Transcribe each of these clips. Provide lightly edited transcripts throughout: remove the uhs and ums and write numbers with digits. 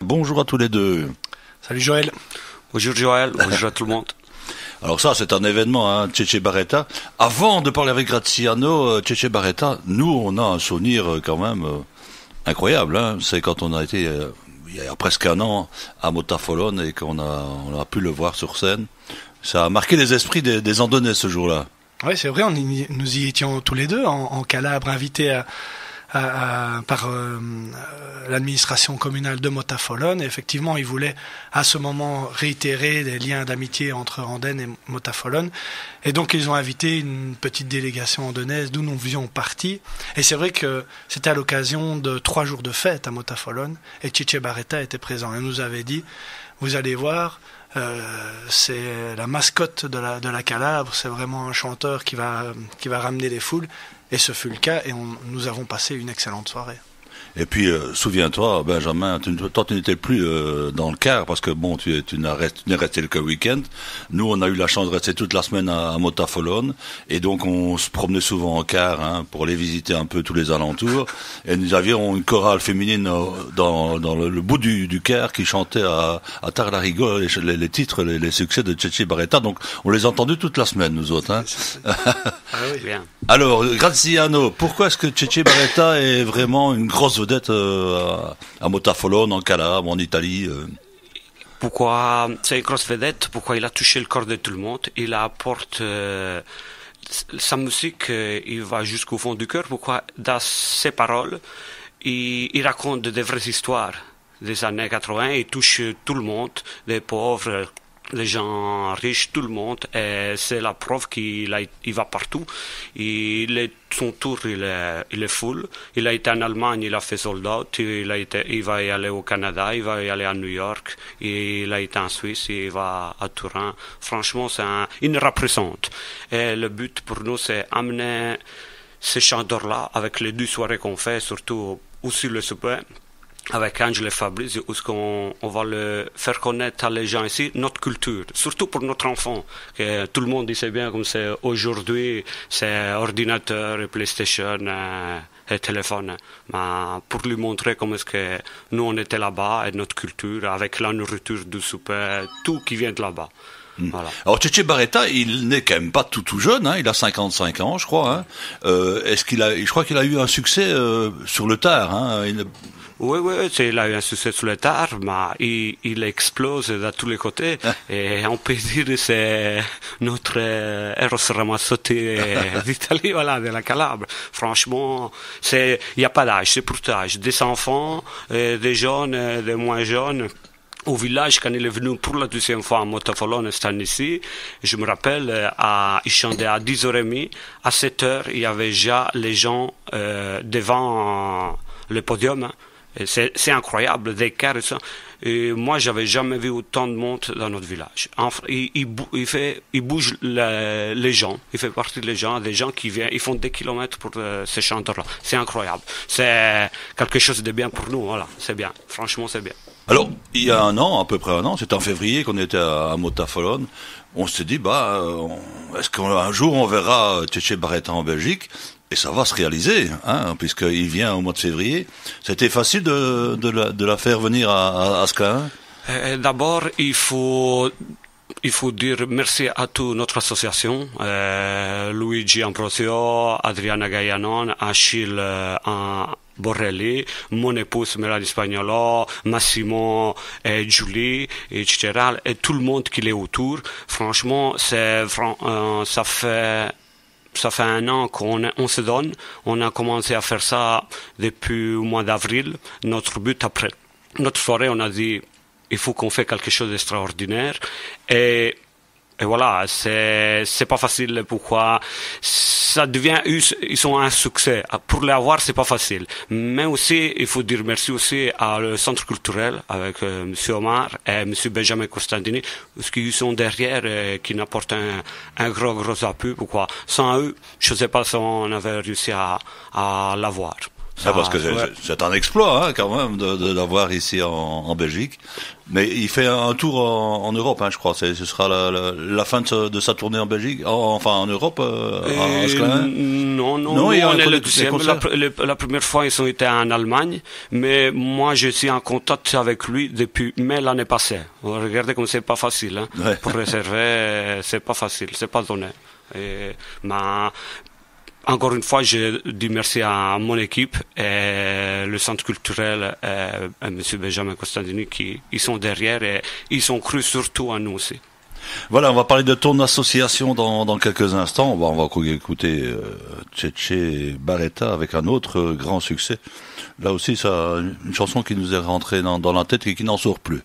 Bonjour à tous les deux. Salut Joël. Bonjour Joël, bonjour à tout le monde. Alors ça, c'est un événement, hein, Tchétché Barreta. Avant de parler avec Graziano, Tchétché Barreta, nous, on a un souvenir quand même incroyable. Hein. C'est quand on a été, il y a presque un an, à Motafolone et qu'on a pu le voir sur scène. Ça a marqué les esprits des Andonnais ce jour-là. Oui, c'est vrai, nous y étions tous les deux en Calabre, invités par l'administration communale de Motafolone. Et effectivement, ils voulaient à ce moment réitérer les liens d'amitié entre Andenne et Motafolone. Et donc, ils ont invité une petite délégation andonnaise d'où nous faisions partie. Et c'est vrai que c'était à l'occasion de 3 jours de fête à Motafolone. Et Tchétché Barreta était présent. Et nous avait dit, vous allez voir, c'est la mascotte de la Calabre. C'est vraiment un chanteur qui va ramener les foules. Et ce fut le cas, et nous avons passé une excellente soirée. Et puis, souviens-toi, Benjamin, toi tu n'étais plus dans le car, parce que bon, tu n'es resté que le week-end. Nous, on a eu la chance de rester toute la semaine à Motafolone, et donc on se promenait souvent en car, hein, pour aller visiter un peu tous les alentours. Et nous avions une chorale féminine dans le bout du car qui chantait à Tarlarigo les titres, les succès de Tchétché Barreta. Donc on les a entendus toute la semaine, nous autres. Hein. Ah oui, bien. Alors, Graziano, pourquoi est-ce que Tchétché Barreta est vraiment une grosse vedette à Motafolone, en Calabre, en Italie Pourquoi c'est une grosse vedette? Pourquoi il a touché le corps de tout le monde? Il apporte sa musique, il va jusqu'au fond du cœur. Pourquoi dans ses paroles, il raconte des vraies histoires des années 80. Il touche tout le monde, les pauvres, les gens riches, tout le monde, et c'est la preuve qu'il va partout. Son tour, il est full. Il a été en Allemagne, il a fait sold out. Il va y aller au Canada, il va y aller à New York. Il a été en Suisse, il va à Turin. Franchement, il représente. Et le but pour nous, c'est amener ces chanteurs-là avec les 2 soirées qu'on fait, surtout aussi le souper. Avec Angel et Fabrice, où on va le faire connaître à les gens ici, notre culture, surtout pour notre enfant, que tout le monde sait bien comme c'est aujourd'hui, c'est ordinateur, et PlayStation et téléphone. Mais pour lui montrer comment est-ce que nous on était là-bas, et notre culture, avec la nourriture du souper, tout qui vient de là-bas. Voilà. Alors Tchétché Barreta, il n'est quand même pas tout jeune, hein, il a 55 ans, je crois. Hein. Je crois qu'il a eu un succès sur le tard. Hein, Oui, il a eu un succès sur le tard, mais il explose de tous les côtés. Et on peut dire que c'est notre Eros Ramazzotti d'Italie, voilà, de la Calabre. Franchement, il n'y a pas d'âge, c'est pour tout âge. Des enfants, des jeunes, des moins jeunes. Au village, quand il est venu pour la 2e fois à Motafolone, cette année-ci, je me rappelle, il chantait à 10h30. À 7h, il y avait déjà les gens devant le podium. C'est incroyable, des cars et ça. Et moi, j'avais jamais vu autant de monde dans notre village. Il bouge les gens. Il fait partie des gens qui viennent. Ils font des kilomètres pour ces chanteurs-là. C'est incroyable. C'est quelque chose de bien pour nous. Voilà, c'est bien. Franchement, c'est bien. Alors, il y a un an, à peu près un an, c'était en février qu'on était à Motafolone. On s'est dit, est-ce qu'un jour on verra Tchétché Barreta en Belgique? Et ça va se réaliser, hein, puisqu'il vient au mois de février. C'était facile de la faire venir à Asca, hein? D'abord, il faut dire merci à toute notre association, Luigi Ambrosio, Adriana Gaianon, Achille Borrelli, mon épouse Mélanie Spagnolo, Massimo et Julie, etc. Et tout le monde qui est autour. Franchement, ça fait un an qu'on se donne. On a commencé à faire ça depuis le mois d'avril. Notre but, après notre soirée, on a dit il faut qu'on fasse quelque chose d'extraordinaire. Et voilà, c'est pas facile. Pourquoi ça devient, ils ont un succès. Pour l'avoir, c'est pas facile. Mais aussi, il faut dire merci aussi à le centre culturel avec monsieur Omar et monsieur Benjamin Costantini, parce qu'ils sont derrière et qui n'apportent un gros appui. Pourquoi sans eux, je sais pas si on avait réussi à l'avoir. Ça, parce que c'est un exploit, hein, quand même, de l'avoir ici en Belgique. Mais il fait un tour en Europe, hein, je crois. Ce sera la fin de sa tournée en Belgique, enfin en Europe. Non, on est le deuxième. La première fois, ils ont été en Allemagne, mais moi, je suis en contact avec lui depuis mai l'année passée. Regardez comme c'est pas facile, hein. Ouais. Pour réserver, c'est pas facile, c'est pas donné. Mais encore une fois, je dis merci à mon équipe et le centre culturel et M. Benjamin Costantini qui ils sont derrière et ils ont cru surtout à nous aussi. Voilà, on va parler de ton association dans quelques instants. On va écouter Tchétché Barretta avec un autre grand succès. Là aussi, ça, une chanson qui nous est rentrée dans la tête et qui n'en sort plus.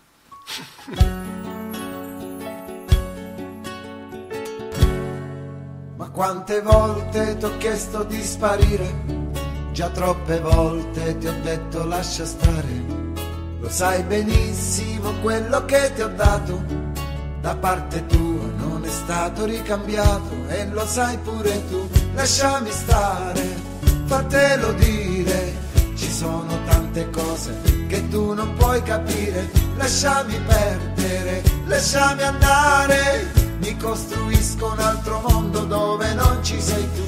Quante volte ti ho chiesto di sparire, già troppe volte ti ho detto lascia stare. Lo sai benissimo quello che ti ho dato, da parte tua non è stato ricambiato. E lo sai pure tu, lasciami stare, fatelo dire. Ci sono tante cose che tu non puoi capire. Lasciami perdere, lasciami andare. Mi costruisco un altro mondo dove non ci sei tu.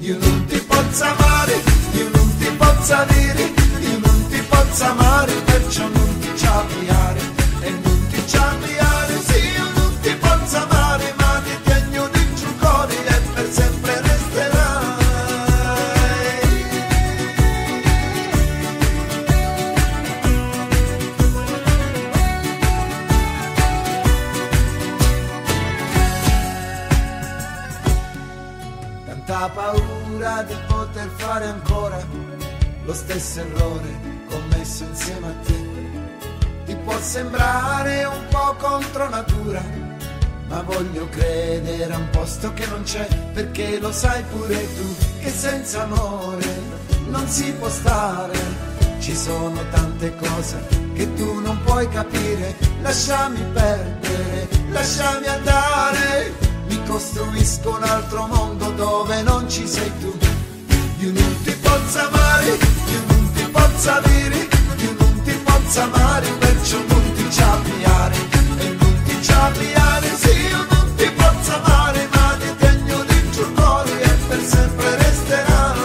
Io non ti posso amare, io non ti posso avere, io non ti posso amare, perciò non ti ci avviare. E non ti ci avviare, sì, io non ti posso amare, ma ti tengo dentro il cuore e per sempre resterai. Tanta paura di poter fare ancora lo stesso errore commesso insieme a te. Ti può sembrare un po' contro natura, ma voglio credere a un posto che non c'è, perché lo sai pure tu che senza amore non si può stare. Ci sono tante cose che tu non puoi capire. Lasciami perdere, lasciami andare. Mi costruisco un altro mondo dove non ci sei tu. Io non ti posso amare, io non ti posso avere, io non ti posso amare, perciò non ti ci avviare. E non ti ci avviare, sì, io non ti posso amare, ma ti tengo dentro il cuore e per sempre resterai.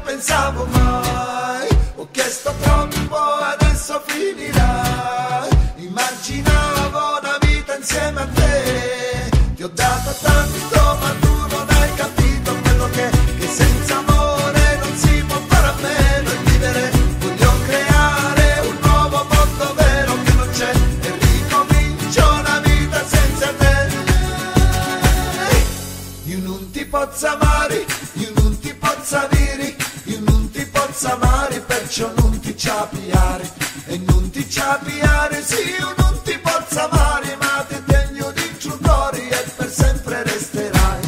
Pensavo mai, ho chiesto troppo, adesso finirà. Immaginavo una vita insieme a te, ti ho dato tanto ma tu non hai capito quello che senza amore non si può fare a meno e vivere. Voglio creare un nuovo mondo vero che non c'è e ricomincio una vita senza te. Io non ti posso amare, io non ti posso avere, io non ti posso amare, perciò non ti ci avviare. E non ti ci avviare, sì, io non ti posso amare, ma ti tengo dentro il cuore e per sempre resterai.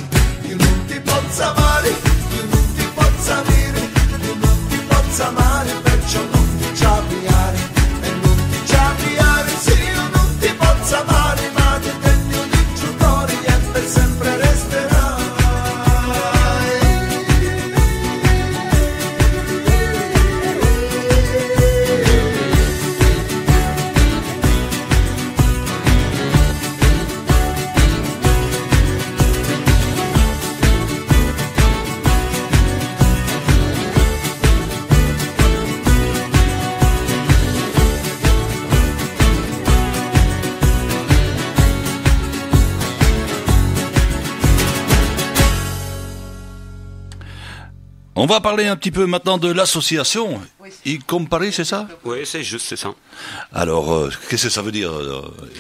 Io non ti posso amare, io non ti posso avere, io non ti posso amare, perciò non ti ci avviare. E non ti ci avviare, sì, io non ti posso amare, ma ti tengo dentro il cuore e per sempre resterai. On va parler un petit peu maintenant de l'association. ICOM Paris, c'est ça? Oui, c'est juste, c'est ça. Alors, qu'est-ce que ça veut dire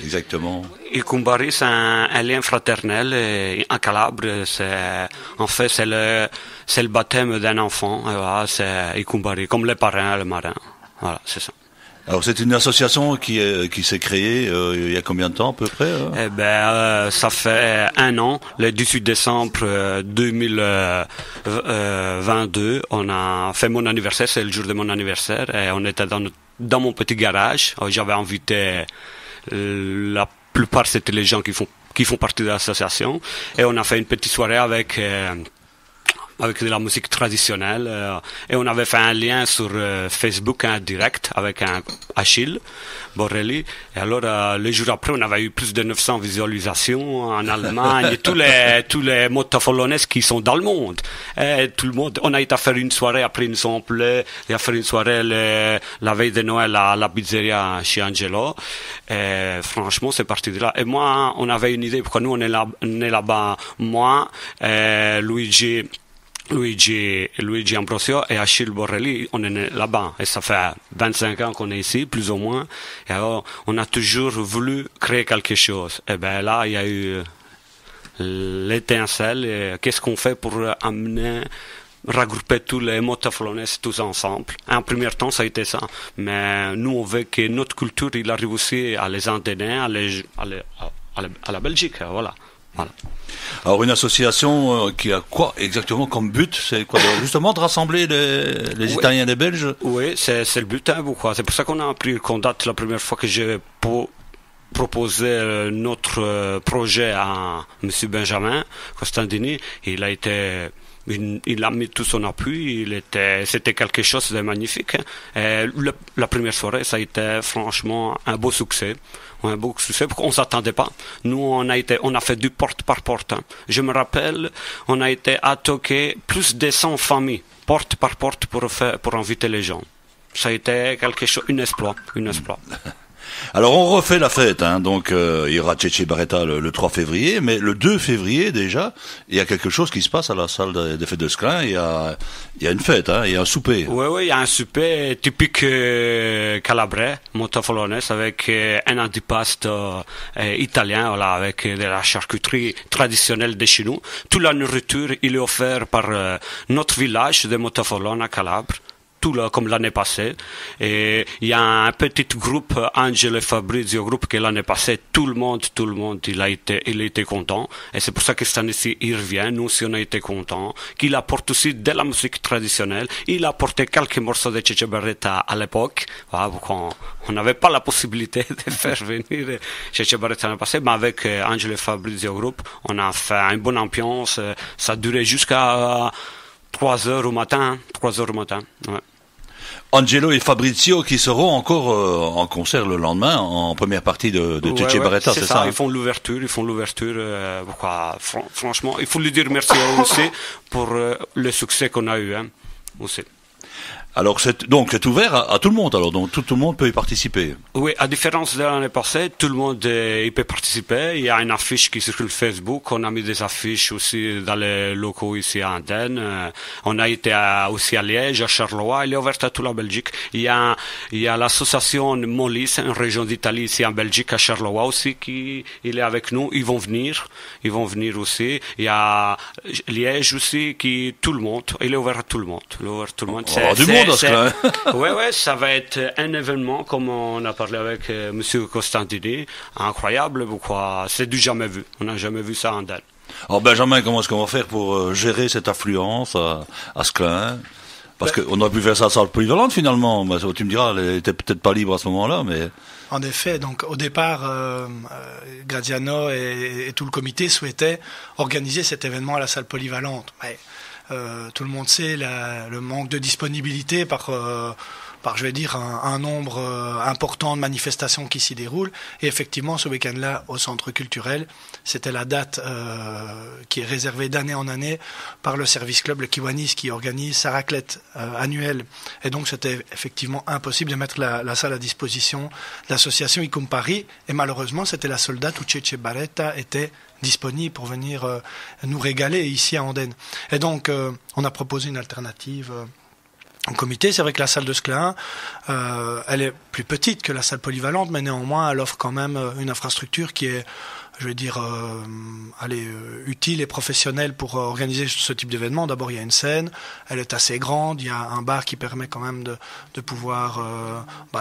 exactement? ICOM Paris, c'est un lien fraternel et en Calabre, en fait, c'est le baptême d'un enfant. Et voilà, c'est ICOM Paris, comme les parrains et le marin. Voilà, c'est ça. Alors c'est une association qui s'est créée il y a combien de temps à peu près ça fait 1 an, le 18 décembre 2022. On a fait mon anniversaire, c'est le jour de mon anniversaire, et on était dans mon petit garage. J'avais invité la plupart, c'était les gens qui font partie de l'association, et on a fait une petite soirée avec de la musique traditionnelle, et on avait fait un lien sur Facebook, un direct avec un Achille Borrelli, et alors les jours après on avait eu plus de 900 visualisations en Allemagne, et tous les motafolonais qui sont dans le monde, et tout le monde, on a été à faire une soirée, après ils nous ont appelé et à faire une soirée la veille de Noël à la pizzeria chez Angelo, et franchement c'est parti de là. Et moi on avait une idée, pourquoi nous on est là-bas, moi, Luigi Ambrosio et Achille Borrelli, on est né là-bas. Et ça fait 25 ans qu'on est ici, plus ou moins. Et alors, on a toujours voulu créer quelque chose. Et ben là, il y a eu l'étincelle. Et qu'est-ce qu'on fait pour regrouper tous les motafolonais tous ensemble? En premier temps, ça a été ça. Mais nous, on veut que notre culture, il arrive aussi à les Andennais, à la Belgique, voilà. Alors une association qui a quoi exactement comme but? C'est quoi, justement de rassembler les Italiens et les Belges? Oui, c'est le but, pourquoi? C'est pour ça qu'on a pris contact la première fois que j'ai proposé notre projet à M. Benjamin Costandini. Il a mis tout son appui, c'était quelque chose de magnifique. Et la première soirée, ça a été franchement un beau succès. Un beau succès, parce qu'on s'attendait pas. Nous, on a fait du porte par porte. Je me rappelle, on a été à toquer plus de 100 familles, porte par porte, pour inviter les gens. Ça a été quelque chose, un exploit. Alors on refait la fête, donc il y aura Cece Barretta le 3 février, mais le 2 février déjà, il y a quelque chose qui se passe à la salle des fêtes de Sclin, il y a une fête, il y a un souper. Oui, il y a un souper typique calabrais, motafolonais, avec un antipasto italien, voilà, avec de la charcuterie traditionnelle de chez nous. Toute la nourriture, il est offert par notre village de Motafolone à Calabre. Comme l'année passée, et il y a un petit groupe, Angelo et Fabrizio groupe, que l'année passée tout le monde il a été content, et c'est pour ça que cette année-ci il revient. Nous aussi on a été contents, qu'il apporte aussi de la musique traditionnelle. Il a apporté quelques morceaux de Cece Barretta à l'époque, voilà, on n'avait pas la possibilité de faire venir Cece Barretta l'année passée, mais avec Angelo et Fabrizio groupe on a fait une bonne ambiance. Ça a duré jusqu'à 3 heures au matin, ouais. Angelo et Fabrizio qui seront encore en concert le lendemain, en première partie de Cece Barretta, c'est ça? Ils font l'ouverture, franchement, il faut lui dire merci à eux aussi pour le succès qu'on a eu, aussi. Alors c'est ouvert à tout le monde, alors donc tout le monde peut y participer. Oui, à différence de l'année passée, tout le monde y peut participer. Il y a une affiche qui circule sur Facebook. On a mis des affiches aussi dans les locaux ici à Andenne. On a été aussi à Liège, à Charleroi. Il est ouvert à toute la Belgique. Il y a l'association Molise, une région d'Italie ici en Belgique, à Charleroi aussi, il est avec nous. Ils vont venir aussi. Il y a Liège aussi, tout le monde. Il est ouvert à tout le monde. Ouais, ça va être un événement, comme on a parlé avec Monsieur Costandini, incroyable, quoi. C'est du jamais vu. On n'a jamais vu ça en Andenne. Alors Benjamin, comment est-ce qu'on va faire pour gérer cette affluence à Sclin? Parce qu'on aurait pu faire ça à salle polyvalente finalement. Tu me diras, elle était peut-être pas libre à ce moment-là, mais... En effet, donc au départ, Graziano et tout le comité souhaitaient organiser cet événement à la salle polyvalente. Mais tout le monde sait le manque de disponibilité par je vais dire, un nombre important de manifestations qui s'y déroulent. Et effectivement, ce week-end-là, au Centre culturel, c'était la date qui est réservée d'année en année par le service club, le Kiwanis, qui organise sa raclette annuelle. Et donc, c'était effectivement impossible de mettre la salle à disposition de l'association Icum Paris. Et malheureusement, c'était la seule date où Cece Barretta était disponible pour venir nous régaler ici à Andenne. Et donc, on a proposé une alternative en comité. C'est vrai que la salle de Scléin, elle est plus petite que la salle polyvalente, mais néanmoins, elle offre quand même une infrastructure qui est, je vais dire, utile et professionnelle pour organiser ce type d'événement. D'abord, il y a une scène, elle est assez grande, il y a un bar qui permet quand même de pouvoir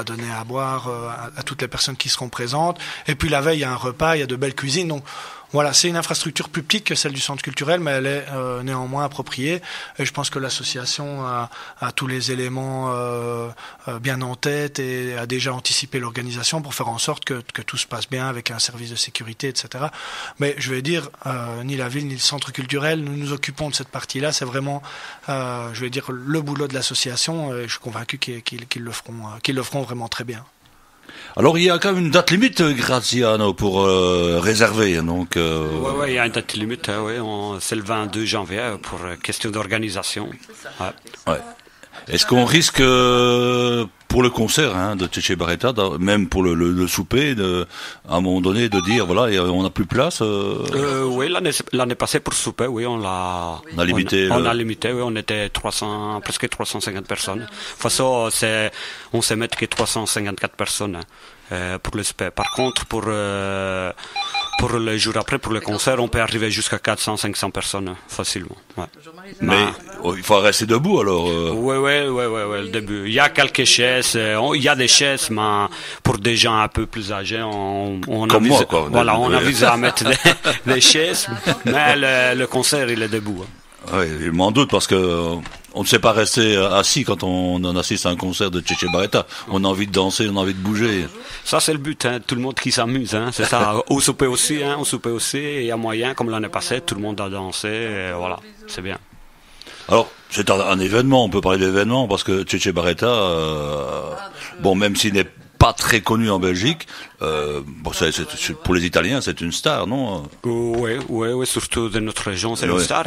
donner à boire à toutes les personnes qui seront présentes. Et puis la veille, il y a un repas, il y a de belles cuisines. Donc voilà, c'est une infrastructure plus petite que celle du centre culturel, mais elle est néanmoins appropriée. Et je pense que l'association a tous les éléments bien en tête et a déjà anticipé l'organisation pour faire en sorte que tout se passe bien avec un service de sécurité, etc. Mais je vais dire, ni la ville ni le centre culturel, nous nous occupons de cette partie-là. C'est vraiment, je vais dire, le boulot de l'association. Et je suis convaincu qu'ils le feront vraiment très bien. Alors il y a quand même une date limite, Graziano, pour réserver. Donc. Ouais, il y a une date limite. C'est le 22 janvier pour question d'organisation. Ouais. Est-ce qu'on risque pour le concert de Tchétché Barreta, même pour le souper, à un moment donné, de dire voilà, on n'a plus de place Oui, l'année passée pour le souper, oui, on a limité. On a limité, oui, on était presque 350 personnes. De toute façon, on s'est mettre que 354 personnes pour le souper. Par contre, pour le jour après, pour le concert, on peut arriver jusqu'à 400-500 personnes facilement. Ouais. Mais il faut rester debout alors. Oui, le début. Il y a quelques chaises, il y a des chaises, mais pour des gens un peu plus âgés, on comme moi, quoi. Voilà, on avise à mettre des chaises, mais le concert, il est debout. Oui, je m'en doute parce que on ne sait pas rester assis quand on assiste à un concert de Tchétché Barreta. On a envie de danser, on a envie de bouger. Ça, c'est le but, tout le monde qui s'amuse, c'est ça. Au souper aussi, il y a moyen, comme l'année passée, tout le monde a dansé, et voilà, c'est bien. Alors, c'est un événement, on peut parler d'événement, parce que Tchétché Barreta, même s'il n'est pas très connu en Belgique, pour les Italiens, c'est une star, non? Oui, surtout de notre région, c'est une star.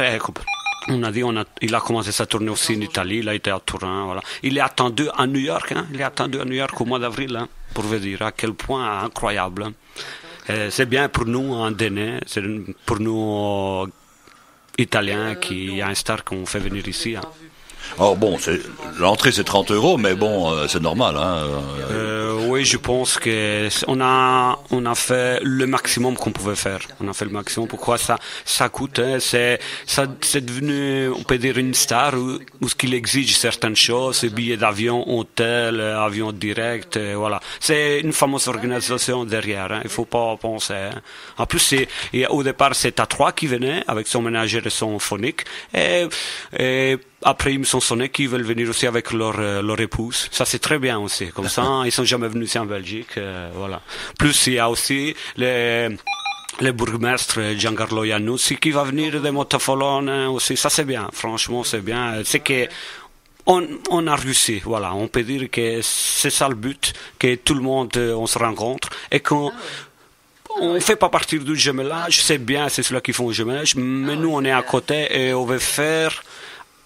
On a dit, il a commencé sa tournée aussi en Italie, il a été à Turin, voilà. Il est attendu à New York, il est attendu à New York au mois d'avril, pour vous dire à quel point incroyable. C'est bien pour nous, en Déné, c'est pour nous, Italiens, qui a un star qu'on fait venir ici. Alors l'entrée c'est 30 €, mais c'est normal. Oui, je pense que on a fait le maximum qu'on pouvait faire. On a fait le maximum. Pourquoi ça coûte? C'est devenu, on peut dire, une star où ce qu'il exige certaines choses, billets d'avion, hôtel, avion direct, voilà. C'est une fameuse organisation derrière. Il faut pas penser. En plus, au départ, c'est A3 qui venait avec son ménagère et son phonique et après, ils me sont sonnés qu'ils veulent venir aussi avec leur épouse. Ça, c'est très bien aussi. Comme ça, ils sont jamais venus ici en Belgique. Voilà. Plus, il y a aussi le bourgmestre Giancarlo Iannuzzi qui va venir de Motafolone aussi. Ça, c'est bien. Franchement, c'est bien. C'est que on a réussi. Voilà. On peut dire que c'est ça le but, que tout le monde, on se rencontre et qu'on ne fait pas partie du jumelage. C'est bien, c'est ceux-là qui font le jumelage. Mais nous, on est à côté et on veut faire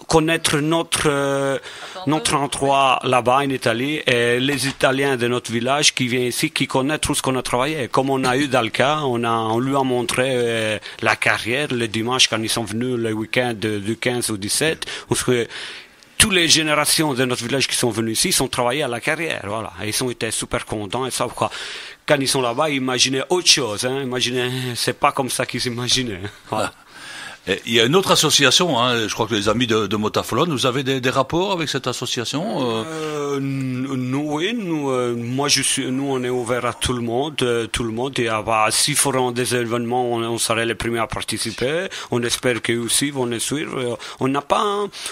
connaître notre endroit là-bas en Italie et les Italiens de notre village qui viennent ici, qui connaissent tout ce qu'on a travaillé. Comme on a eu Dalka, on lui a montré la carrière le dimanche quand ils sont venus le week-end du 15 au 17, parce que toutes les générations de notre village qui sont venus ici, ils ont travaillé à la carrière, voilà. Et ils ont été super contents et ça, quoi. Quand ils sont là-bas, ils imaginaient autre chose, c'est pas comme ça qu'ils imaginaient. Voilà. Il y a une autre association, je crois que les amis de Motafolone, vous avez des rapports avec cette association Nous, on est ouvert à tout le monde. S'ils feront des événements, on serait les premiers à participer. On espère qu'eux aussi vont les suivre.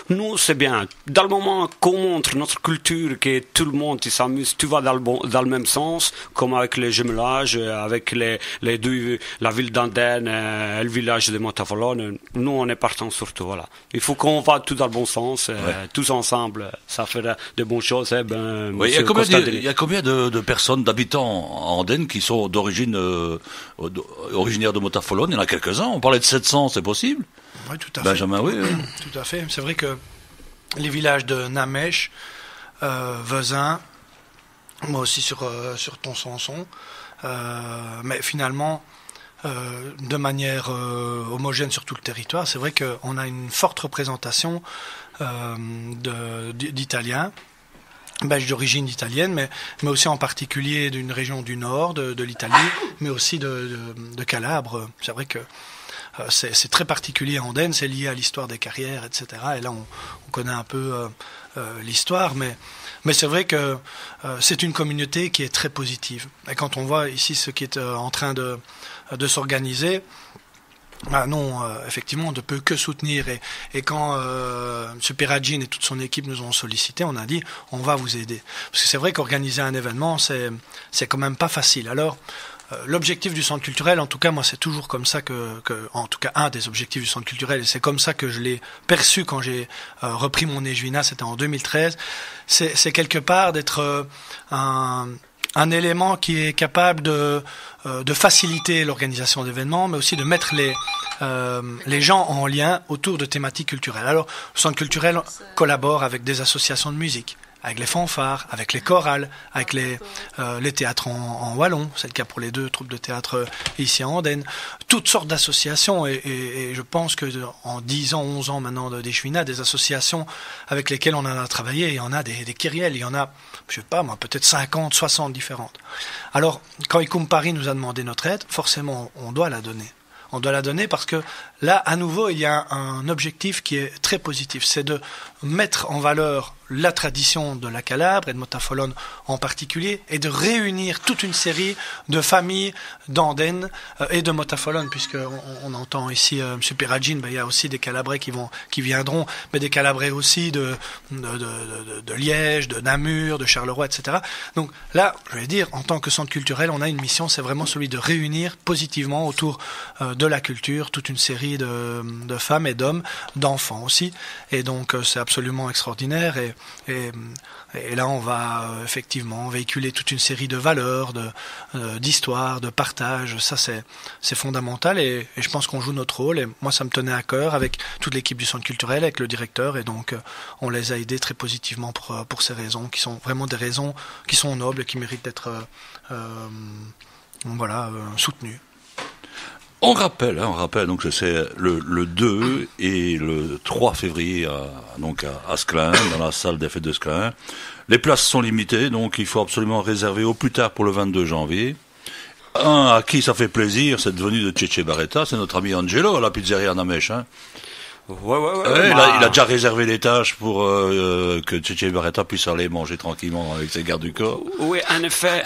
Nous, c'est bien. Dans le moment qu'on montre notre culture, que tout le monde s'amuse, tu vas dans le même sens, comme avec les jumelages, avec les deux, la ville d'Andenne et le village de Motafolone. Nous, on est partants surtout, voilà. Il faut qu'on va tout dans le bon sens, tous ensemble, ça fait de bonnes choses. Il y a combien de personnes, d'habitants en Andenne qui sont originaires de Motafolone? Il y en a quelques-uns, on parlait de 700, c'est possible? Oui, tout à fait. Benjamin, oui. Tout à fait. C'est vrai que les villages de Namèche, Vezin, moi aussi sur Tonsonson, mais finalement, de manière homogène sur tout le territoire. C'est vrai qu'on a une forte représentation d'Italiens, belges d'origine italienne, mais aussi en particulier d'une région du nord de l'Italie, mais aussi de Calabre. C'est vrai que c'est très particulier en Andenne, c'est lié à l'histoire des carrières, etc. Et là, on connaît un peu l'histoire, mais c'est vrai que c'est une communauté qui est très positive. Et quand on voit ici ce qui est en train de s'organiser, effectivement, on ne peut que soutenir. Et quand M. Peragine et toute son équipe nous ont sollicité, on a dit on va vous aider. Parce que c'est vrai qu'organiser un événement, c'est quand même pas facile. Alors, l'objectif du centre culturel, en tout cas, moi, c'est toujours comme ça en tout cas, un des objectifs du centre culturel, et c'est comme ça que je l'ai perçu quand j'ai repris mon Ejuina, c'était en 2013, c'est quelque part d'être un élément qui est capable de faciliter l'organisation d'événements, mais aussi de mettre les gens en lien autour de thématiques culturelles. Alors, le centre culturel collabore avec des associations de musique, avec les fanfares, avec les chorales, avec les théâtres en wallon, c'est le cas pour les 2 troupes de théâtre ici en Andenne, toutes sortes d'associations, et je pense que en 10 ans, 11 ans maintenant d'Ejuina, des associations avec lesquelles on en a travaillé, il y en a des kyrielles, il y en a, je sais pas moi, peut-être 50, 60 différentes. Alors, quand Icum Paris nous a demandé notre aide, forcément, on doit la donner. On doit la donner parce que là, à nouveau, il y a un objectif qui est très positif, c'est de mettre en valeur la tradition de la Calabre et de Motafolone en particulier, et de réunir toute une série de familles d'Andenne et de Motafolone, puisque on entend ici M. Peragine, il y a aussi des Calabrais qui viendront, mais des Calabrais aussi de Liège, de Namur, de Charleroi, etc. Donc là, je vais dire, en tant que centre culturel, on a une mission, c'est vraiment celui de réunir positivement autour de la culture toute une série de femmes et d'hommes, d'enfants aussi, et donc c'est absolument extraordinaire. Et là, on va effectivement véhiculer toute une série de valeurs, d'histoires, de partage. Ça, c'est fondamental, et je pense qu'on joue notre rôle. Et moi, ça me tenait à cœur avec toute l'équipe du centre culturel, avec le directeur, et donc on les a aidés très positivement pour ces raisons, qui sont vraiment des raisons qui sont nobles et qui méritent d'être soutenues. On rappelle, donc c'est le 2 et le 3 février à Sclin, dans la salle des fêtes de Sclin. Les places sont limitées, donc il faut absolument réserver au plus tard pour le 22 janvier. Un à qui ça fait plaisir, c'est devenu de Cece Barretta, c'est notre ami Angelo à la pizzeria Namèche. Ouais. Il a déjà réservé les tâches pour que Cece Barretta puisse aller manger tranquillement avec ses gardes du corps. Oui, en effet,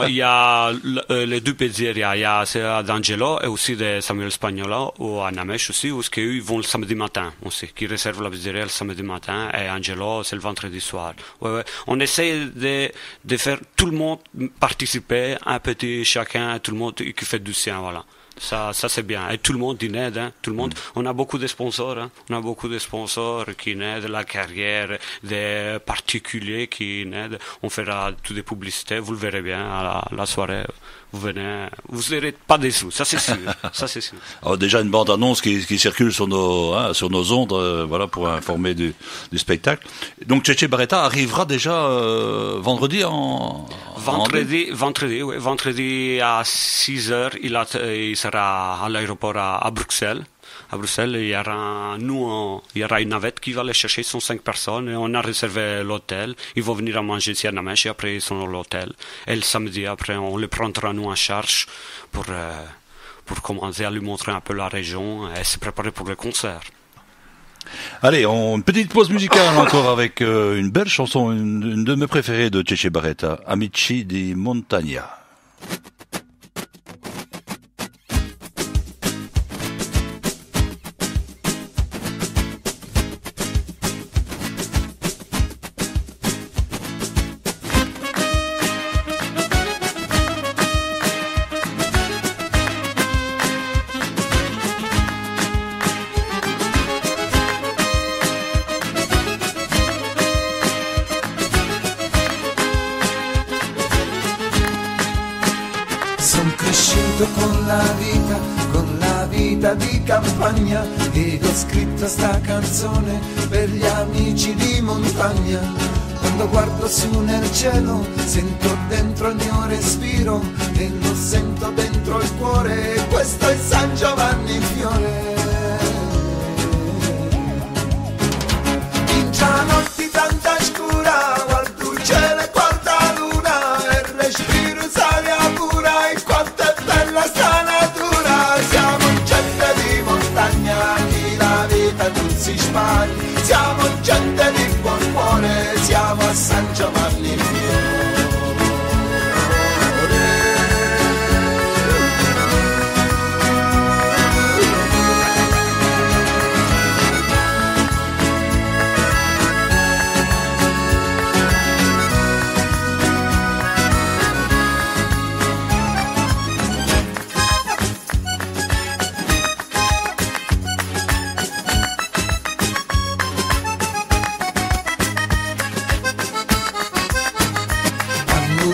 il y a les 2 pizzerias. Il y a celle d'Angelo et aussi de Samuel Spagnola ou à Namèche aussi, où ils vont le samedi matin aussi, qui réservent la pizzeria le samedi matin, et Angelo c'est le vendredi soir. Ouais. On essaie de faire tout le monde participer, un petit chacun, tout le monde qui fait du sien, voilà. Ça c'est bien. Et tout le monde y aide, tout le monde. On a beaucoup de sponsors, On a beaucoup de sponsors qui aident la carrière, des particuliers qui aident. On fera toutes des publicités, vous le verrez bien à la soirée. Vous venez, vous serez pas déçus, ça c'est sûr. Alors déjà une bande-annonce qui circule sur nos ondes, pour informer du spectacle. Donc Cece Barretta arrivera déjà vendredi vendredi à 6h, il sera à l'aéroport à Bruxelles. À Bruxelles, il y aura une navette qui va les chercher, ce sont 5 personnes, et on a réservé l'hôtel. Ils vont venir à manger ici à Namèche, et après ils sont à l'hôtel. Et le samedi, après, on les prendra nous en charge pour commencer à lui montrer un peu la région et se préparer pour le concert. Allez, une petite pause musicale encore avec une belle chanson, une de mes préférées de Cece Barretta, Amici di Montagna. Con la vita di campagna, ed ho scritto sta canzone per gli amici di montagna. Quando guardo su nel cielo, sento dentro il mio respiro e lo sento dentro il cuore, questo è San Giovanni in fiore. In già notti tanta scura, guardo il cielo e guardo la luna e respiro aria pura, e quanto è bella sta natura. Siamo gente di montagna, chi la vita non si spagna, siamo gente di buon cuore, siamo a San Giovanni in fiore.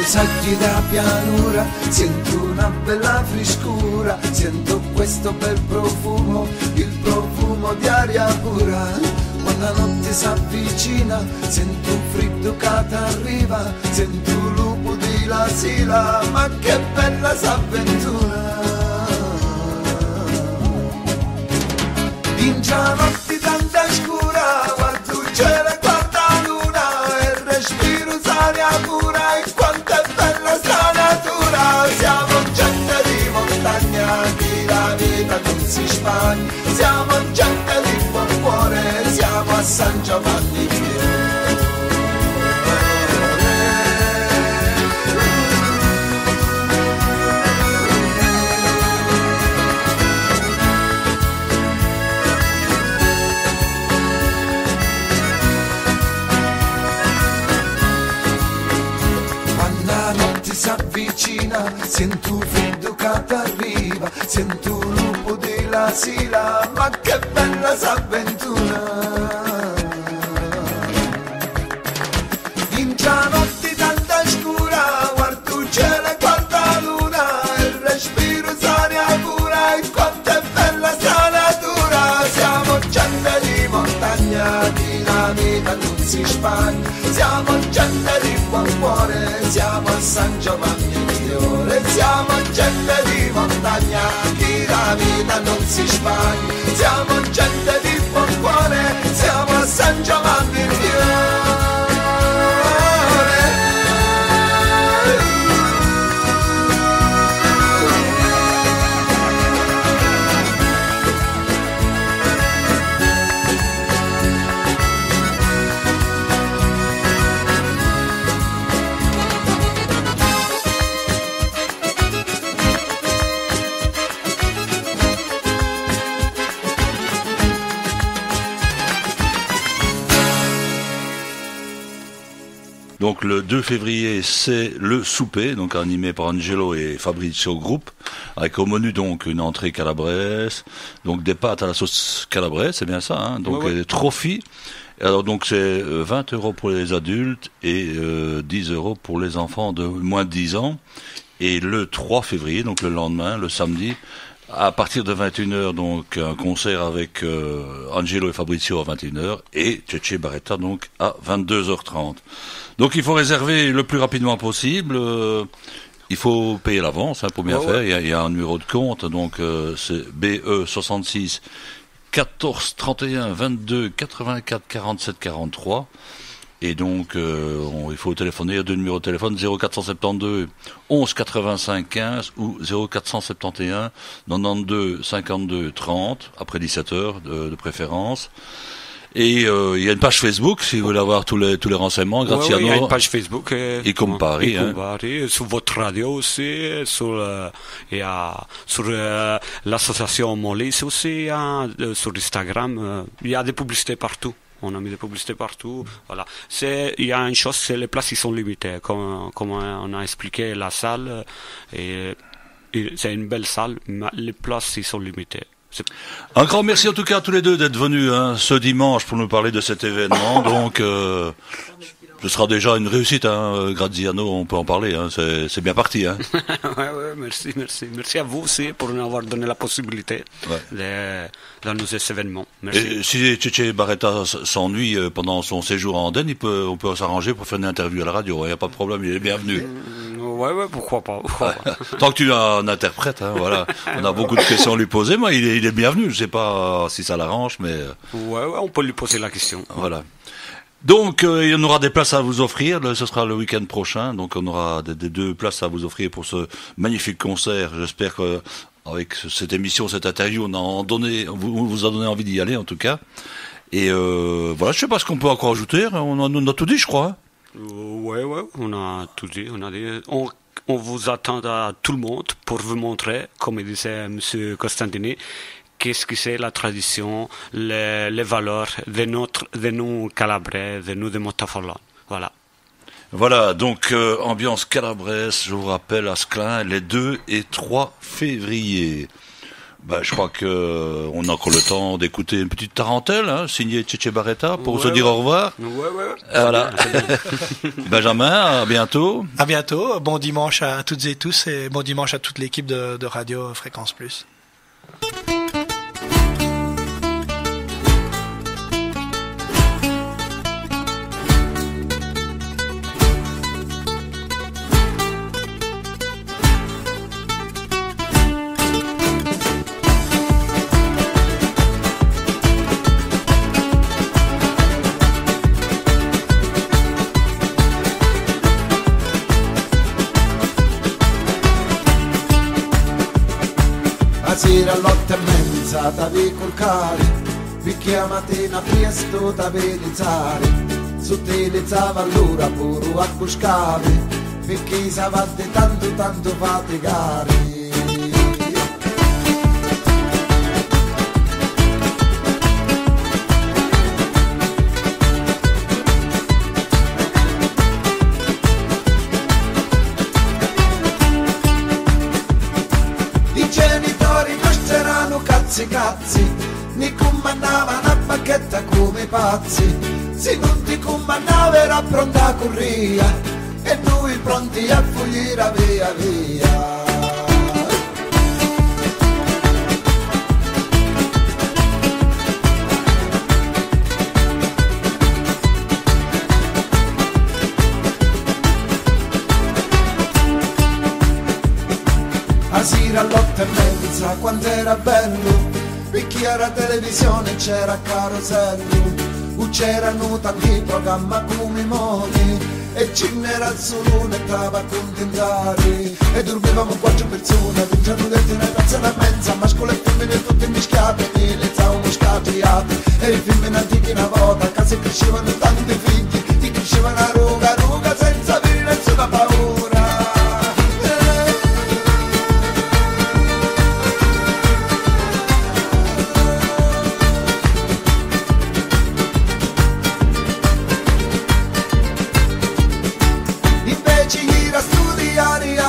Saggi da pianura, sento una bella frescura, sento questo bel profumo, il profumo di aria pura. Quando la notte si avvicina, sento un freddo che arriva, sento il lupo di la sila, ma che bella s'avventura. In già notte tanta scura, guardo il cielo e guardo la luna e respiro aria pura, e quanto è bella sta natura. Siamo gente di montagna, chi la vita non si spagna, siamo gente di buon cuore, siamo a San Giovanni in fiore. Si avvicina, sento freddo che arriva, sento un lupo della sila, ma che bella s'avventura. In già notte tanta scura, guardo il cielo e guardo la luna e respiro aria pura, e quanto è bella sta natura. Siamo gente di montagna, chi la vita non si spagna, siamo gente di buon cuore, siamo a San Giovanni in fiore. Siamo gente di montagna, chi la vita non si spagna, siamo gente di buon cuore, siamo a San Giovanni in fiore. Donc le 2 février, c'est le souper, donc animé par Angelo et Fabrizio Group, avec au menu donc une entrée calabraise, donc des pâtes à la sauce calabraise, c'est bien ça, hein, donc des trophies. Alors donc c'est 20 € pour les adultes et 10 € pour les enfants de moins de 10 ans. Et le 3 février, donc le lendemain, le samedi, à partir de 21h, donc un concert avec Angelo et Fabrizio à 21h et Cece Barretta donc à 22h30. Donc il faut réserver le plus rapidement possible. Il faut payer l'avance, hein, pour bien faire. Il y a un numéro de compte, donc c'est BE 66 14 31 22 84 47 43. Et donc, il faut téléphoner à deux numéros de téléphone, 0472 11 85 15 ou 0471 92 52 30, après 17h de préférence. Et il y a une page Facebook, si vous voulez avoir tous les renseignements. Graziano, il y a une page Facebook. Et Compari. Sur votre radio aussi, sur l'association Molise aussi, sur Instagram. Il y a des publicités partout. On a mis des publicités partout. Voilà. Il y a une chose, c'est les places qui sont limitées. Comme on a expliqué, la salle, c'est une belle salle, mais les places ils sont limitées. Un grand merci en tout cas à tous les deux d'être venus ce dimanche pour nous parler de cet événement. Donc Ce sera déjà une réussite, hein, Graziano, on peut en parler, hein, c'est bien parti. Hein. Ouais, merci à vous aussi pour nous avoir donné la possibilité dans nos événements. Merci. Et si Tchétché Barreta s'ennuie pendant son séjour à Andenne, on peut s'arranger pour faire une interview à la radio, il n'y a pas de problème, il est bienvenu. Ouais, pourquoi pas. Tant que tu as un interprète, hein, voilà. On a beaucoup de questions à lui poser, mais il est bienvenu, je sais pas si ça l'arrange, mais... Ouais, on peut lui poser la question. Voilà. Donc, il y en aura des places à vous offrir. Ce sera le week-end prochain. Donc, on aura des 2 places à vous offrir pour ce magnifique concert. J'espère que avec cette émission, cette interview, on vous a donné envie d'y aller, en tout cas. Et voilà, je sais pas ce qu'on peut encore ajouter. On a tout dit, je crois. Ouais, on a tout dit. On vous attend à tout le monde pour vous montrer, comme disait M. Costantini, qu'est-ce que c'est la tradition, les valeurs de nous Calabrais, de nous de Motafolon. Voilà, donc ambiance calabraise, je vous rappelle, à Sclin, les 2 et 3 février. Je crois que on a encore le temps d'écouter une petite tarentelle, hein, signée Tchétché Barreta, pour se dire au revoir. Ouais. Voilà. Benjamin, à bientôt. À bientôt. Bon dimanche à toutes et tous et bon dimanche à toute l'équipe de Radio Fréquence Plus. Sera all'8:30 t'avevi col cari, picchia mattina presto t'avevi iniziare, su te iniziava allora pure a buscare, perché savate tanto faticare. Cazzi, mi comandavano a bacchetta come pazzi, se non ti comandava era pronta a corria, e noi pronti a fuggire via. A sera all'8:30 quando era bello, perché era televisione, c'era carosello, c'erano tanti programmi come i modi, e ce n'era il solone e stava a contentare, e dormivamo 4 persone, vinciamo dentro una tazzana mezza, mascolo e femmine tutte mischiate, e le stavamo scatriate, e i femmine antichi una volta, a casa crescevano tanti figli, ti crescevano a ruga, senza avere nessuna paura.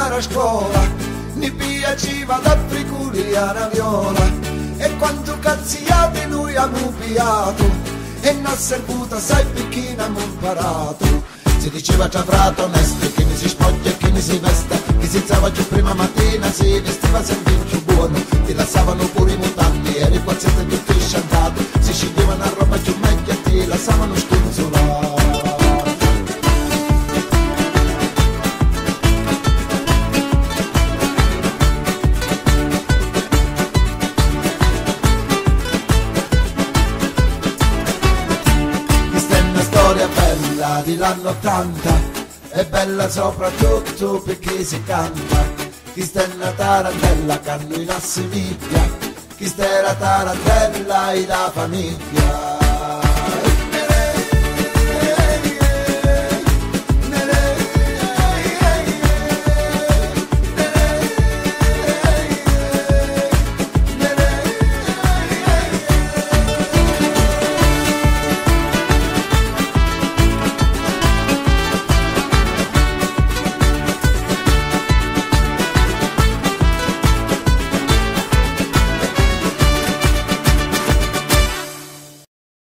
A scuola, mi piaceva da friculi a viola, e quanto cazziate noi abbiamo piato, e non servuta sai perché abbiamo imparato. Si diceva già frate onesti, chi ne si spoglia e chi ne si veste, chi si alzava giù prima mattina si vestiva sempre più buono, ti lasciavano pure i mutanti, eri qualsiasi tutti sciantati, si sceglievano a roba giù meglio e ti lasciavano sconsolati. Di l'anno 80 è bella soprattutto perché si canta, chi sta in una tarantella che a noi non assomiglia, chi sta in una tarantella e la famiglia.